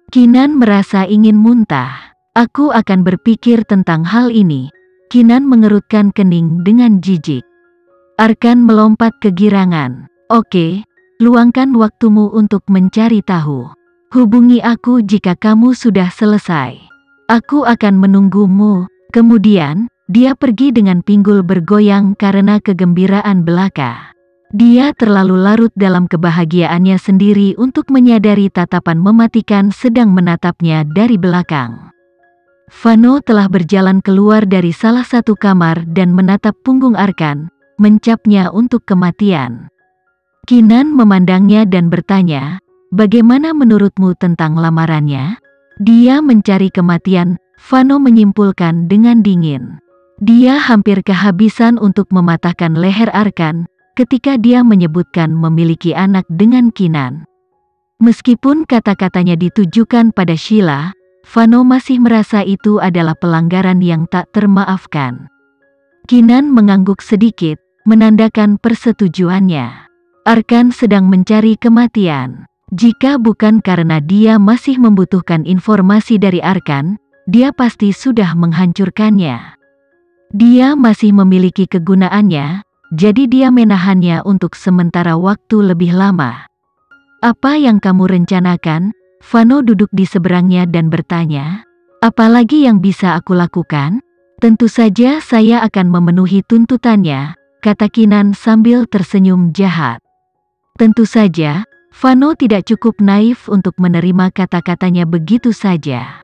Kinan merasa ingin muntah. Aku akan berpikir tentang hal ini. Kinan mengerutkan kening dengan jijik. Arkan melompat kegirangan. Oke, luangkan waktumu untuk mencari tahu. Hubungi aku jika kamu sudah selesai. Aku akan menunggumu. Kemudian, dia pergi dengan pinggul bergoyang karena kegembiraan belaka. Dia terlalu larut dalam kebahagiaannya sendiri untuk menyadari tatapan mematikan sedang menatapnya dari belakang. Vano telah berjalan keluar dari salah satu kamar dan menatap punggung Arkan, mencapnya untuk kematian. Kinan memandangnya dan bertanya, "Bagaimana menurutmu tentang lamarannya?" "Dia mencari kematian," Vano menyimpulkan dengan dingin. Dia hampir kehabisan untuk mematahkan leher Arkan ketika dia menyebutkan memiliki anak dengan Kinan. Meskipun kata-katanya ditujukan pada Sheila, Vano masih merasa itu adalah pelanggaran yang tak termaafkan. Kinan mengangguk sedikit, menandakan persetujuannya. Arkan sedang mencari kematian. Jika bukan karena dia masih membutuhkan informasi dari Arkan, dia pasti sudah menghancurkannya. Dia masih memiliki kegunaannya, jadi dia menahannya untuk sementara waktu lebih lama. "Apa yang kamu rencanakan?" Vano duduk di seberangnya dan bertanya. "Apalagi yang bisa aku lakukan?" "Tentu saja saya akan memenuhi tuntutannya," kata Kinan sambil tersenyum jahat. Tentu saja, Vano tidak cukup naif untuk menerima kata-katanya begitu saja.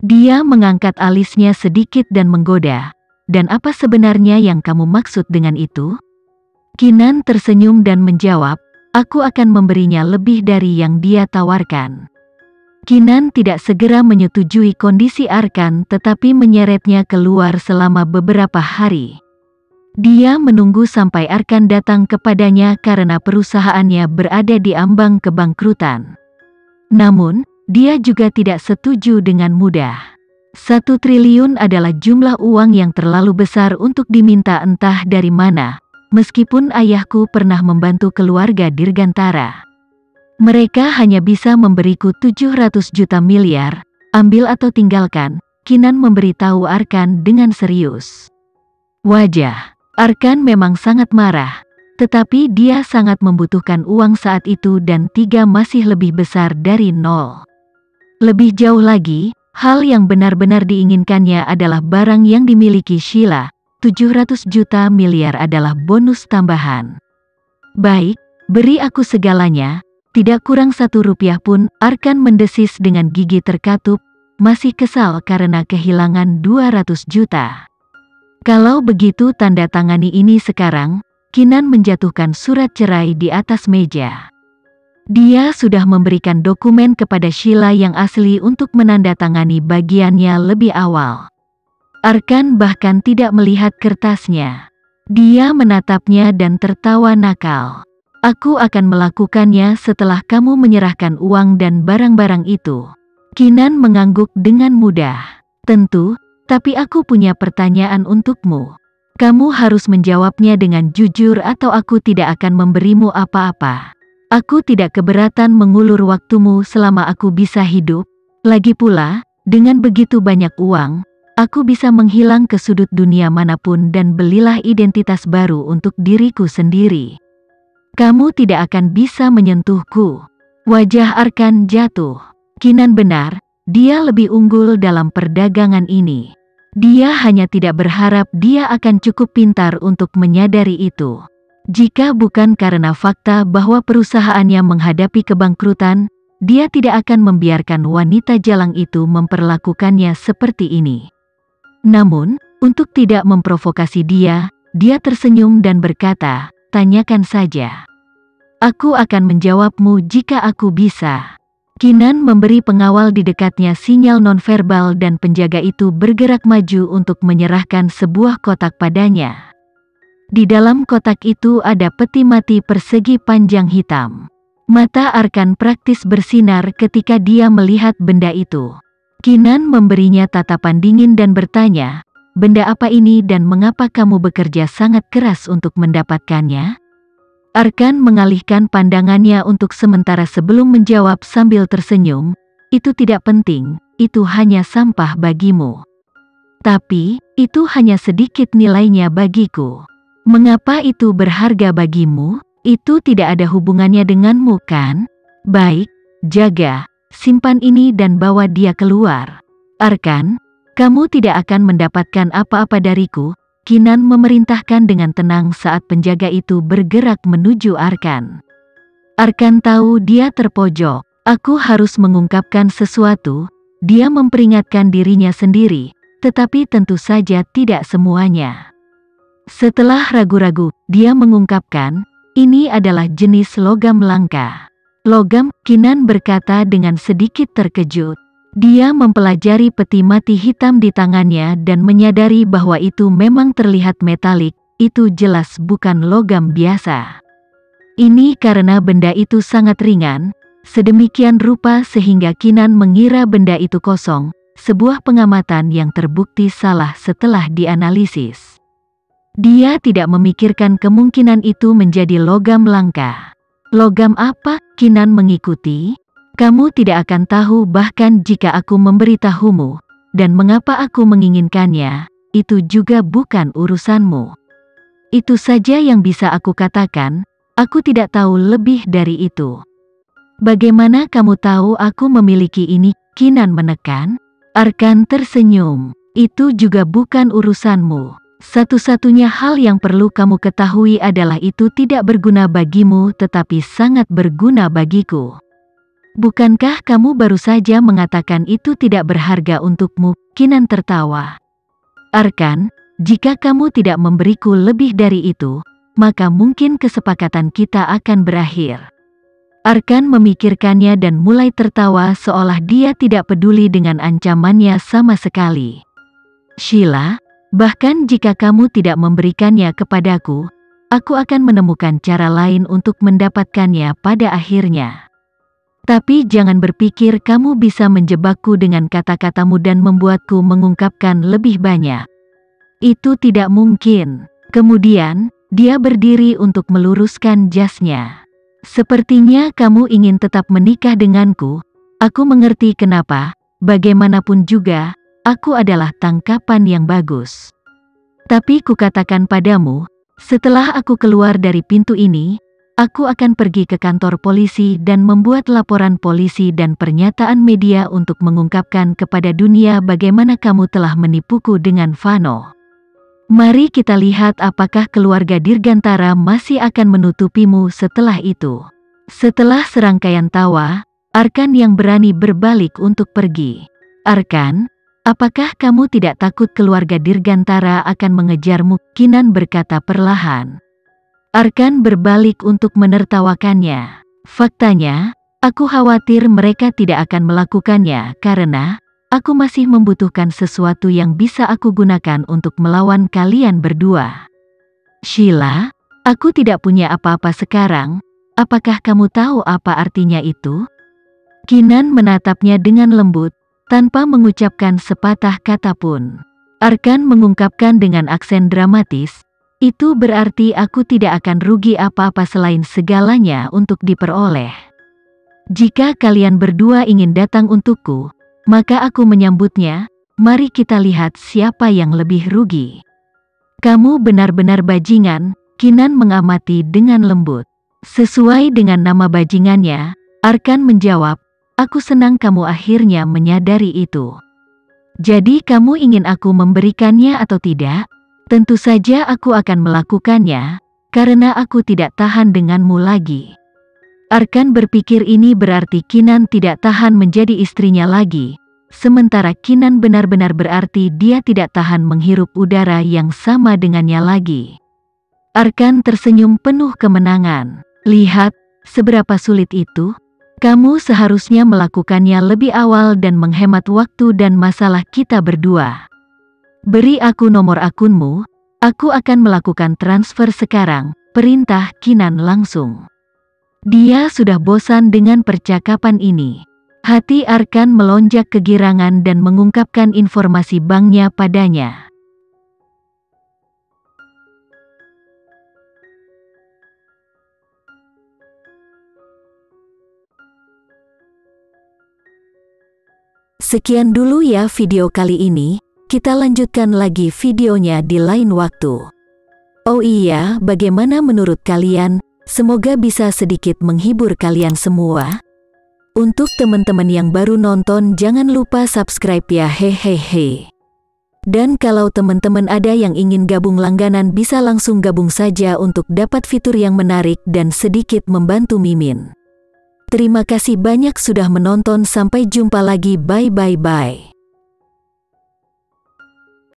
Dia mengangkat alisnya sedikit dan menggoda. "Dan apa sebenarnya yang kamu maksud dengan itu?" Kinan tersenyum dan menjawab, "Aku akan memberinya lebih dari yang dia tawarkan." Kinan tidak segera menyetujui kondisi Arkan tetapi menyeretnya keluar selama beberapa hari. Dia menunggu sampai Arkan datang kepadanya karena perusahaannya berada di ambang kebangkrutan. Namun, dia juga tidak setuju dengan mudah. 1 triliun adalah jumlah uang yang terlalu besar untuk diminta entah dari mana, meskipun ayahku pernah membantu keluarga Dirgantara. "Mereka hanya bisa memberiku 700 juta miliar, ambil atau tinggalkan," Kinan memberitahu Arkan dengan serius. Wajah Arkan memang sangat marah, tetapi dia sangat membutuhkan uang saat itu dan 3 masih lebih besar dari 0. Lebih jauh lagi, hal yang benar-benar diinginkannya adalah barang yang dimiliki Sheila. 700 juta miliar adalah bonus tambahan. "Baik, beri aku segalanya, tidak kurang 1 rupiah pun," Arkan mendesis dengan gigi terkatup, masih kesal karena kehilangan 200 juta. "Kalau begitu tanda tangani ini sekarang." Kinan menjatuhkan surat cerai di atas meja. Dia sudah memberikan dokumen kepada Sheila yang asli untuk menandatangani bagiannya lebih awal. Arkan bahkan tidak melihat kertasnya. Dia menatapnya dan tertawa nakal. "Aku akan melakukannya setelah kamu menyerahkan uang dan barang-barang itu." Kinan mengangguk dengan mudah. "Tentu, tapi aku punya pertanyaan untukmu. Kamu harus menjawabnya dengan jujur atau aku tidak akan memberimu apa-apa. Aku tidak keberatan mengulur waktumu selama aku bisa hidup. Lagi pula, dengan begitu banyak uang, aku bisa menghilang ke sudut dunia manapun dan belilah identitas baru untuk diriku sendiri. Kamu tidak akan bisa menyentuhku." Wajah Arkan jatuh. Kinan benar, dia lebih unggul dalam perdagangan ini. Dia hanya tidak berharap dia akan cukup pintar untuk menyadari itu. Jika bukan karena fakta bahwa perusahaannya menghadapi kebangkrutan, dia tidak akan membiarkan wanita jalang itu memperlakukannya seperti ini. Namun, untuk tidak memprovokasi dia tersenyum dan berkata, "Tanyakan saja. Aku akan menjawabmu jika aku bisa." Kinan memberi pengawal di dekatnya sinyal nonverbal dan penjaga itu bergerak maju untuk menyerahkan sebuah kotak padanya. Di dalam kotak itu ada peti mati persegi panjang hitam. Mata Arkan praktis bersinar ketika dia melihat benda itu. Kinan memberinya tatapan dingin dan bertanya, "Benda apa ini dan mengapa kamu bekerja sangat keras untuk mendapatkannya?" Arkan mengalihkan pandangannya untuk sementara sebelum menjawab sambil tersenyum, itu tidak penting, itu hanya sampah bagimu. Tapi, itu hanya sedikit nilainya bagiku. Mengapa itu berharga bagimu? Itu tidak ada hubungannya denganmu kan? Baik, jaga, simpan ini dan bawa dia keluar. Arkan, kamu tidak akan mendapatkan apa-apa dariku, Kinan memerintahkan dengan tenang saat penjaga itu bergerak menuju Arkan. Arkan tahu dia terpojok. Aku harus mengungkapkan sesuatu, dia memperingatkan dirinya sendiri, tetapi tentu saja tidak semuanya. Setelah ragu-ragu, dia mengungkapkan, ini adalah jenis logam langka. Logam, Kinan berkata dengan sedikit terkejut. Dia mempelajari peti mati hitam di tangannya dan menyadari bahwa itu memang terlihat metalik, itu jelas bukan logam biasa. Ini karena benda itu sangat ringan, sedemikian rupa sehingga Kinan mengira benda itu kosong, sebuah pengamatan yang terbukti salah setelah dianalisis. Dia tidak memikirkan kemungkinan itu menjadi logam langka. Logam apa? Kinan mengikuti. Kamu tidak akan tahu bahkan jika aku memberitahumu, dan mengapa aku menginginkannya, itu juga bukan urusanmu. Itu saja yang bisa aku katakan, aku tidak tahu lebih dari itu. Bagaimana kamu tahu aku memiliki ini? Kinan menekan. Arkan tersenyum. Itu juga bukan urusanmu. Satu-satunya hal yang perlu kamu ketahui adalah itu tidak berguna bagimu tetapi sangat berguna bagiku. Bukankah kamu baru saja mengatakan itu tidak berharga untukmu? Kinan tertawa. Arkan, jika kamu tidak memberiku lebih dari itu, maka mungkin kesepakatan kita akan berakhir. Arkan memikirkannya dan mulai tertawa seolah dia tidak peduli dengan ancamannya sama sekali. Sheila, bahkan jika kamu tidak memberikannya kepadaku, aku akan menemukan cara lain untuk mendapatkannya pada akhirnya. Tapi jangan berpikir kamu bisa menjebakku dengan kata-katamu dan membuatku mengungkapkan lebih banyak. Itu tidak mungkin. Kemudian, dia berdiri untuk meluruskan jasnya. Sepertinya kamu ingin tetap menikah denganku. Aku mengerti kenapa, bagaimanapun juga, aku adalah tangkapan yang bagus. Tapi kukatakan padamu, setelah aku keluar dari pintu ini, aku akan pergi ke kantor polisi dan membuat laporan polisi dan pernyataan media untuk mengungkapkan kepada dunia bagaimana kamu telah menipuku dengan Vano. Mari kita lihat apakah keluarga Dirgantara masih akan menutupimu setelah itu. Setelah serangkaian tawa, Arkan yang berani berbalik untuk pergi. Arkan, apakah kamu tidak takut keluarga Dirgantara akan mengejarmu? Kinan berkata perlahan. Arkan berbalik untuk menertawakannya. Faktanya, aku khawatir mereka tidak akan melakukannya karena aku masih membutuhkan sesuatu yang bisa aku gunakan untuk melawan kalian berdua. Sheila, aku tidak punya apa-apa sekarang. Apakah kamu tahu apa artinya itu? Kinan menatapnya dengan lembut, tanpa mengucapkan sepatah kata pun. Arkan mengungkapkan dengan aksen dramatis, itu berarti aku tidak akan rugi apa-apa selain segalanya untuk diperoleh. Jika kalian berdua ingin datang untukku, maka aku menyambutnya. Mari kita lihat siapa yang lebih rugi. Kamu benar-benar bajingan, Kinan mengamati dengan lembut. Sesuai dengan nama bajingannya, Arkan menjawab, aku senang kamu akhirnya menyadari itu. Jadi kamu ingin aku memberikannya atau tidak? Tentu saja aku akan melakukannya, karena aku tidak tahan denganmu lagi. Arkan berpikir ini berarti Kinan tidak tahan menjadi istrinya lagi, sementara Kinan benar-benar berarti dia tidak tahan menghirup udara yang sama dengannya lagi. Arkan tersenyum penuh kemenangan. Lihat, seberapa sulit itu. Kamu seharusnya melakukannya lebih awal dan menghemat waktu dan masalah kita berdua. Beri aku nomor akunmu, aku akan melakukan transfer sekarang, perintah Kinan langsung. Dia sudah bosan dengan percakapan ini. Hati Arkan melonjak kegirangan dan mengungkapkan informasi banknya padanya. Sekian dulu ya video kali ini, kita lanjutkan lagi videonya di lain waktu. Oh iya, bagaimana menurut kalian? Semoga bisa sedikit menghibur kalian semua. Untuk teman-teman yang baru nonton, jangan lupa subscribe ya, hehehe. Dan kalau teman-teman ada yang ingin gabung langganan, bisa langsung gabung saja untuk dapat fitur yang menarik dan sedikit membantu Mimin. Terima kasih banyak sudah menonton, sampai jumpa lagi, bye.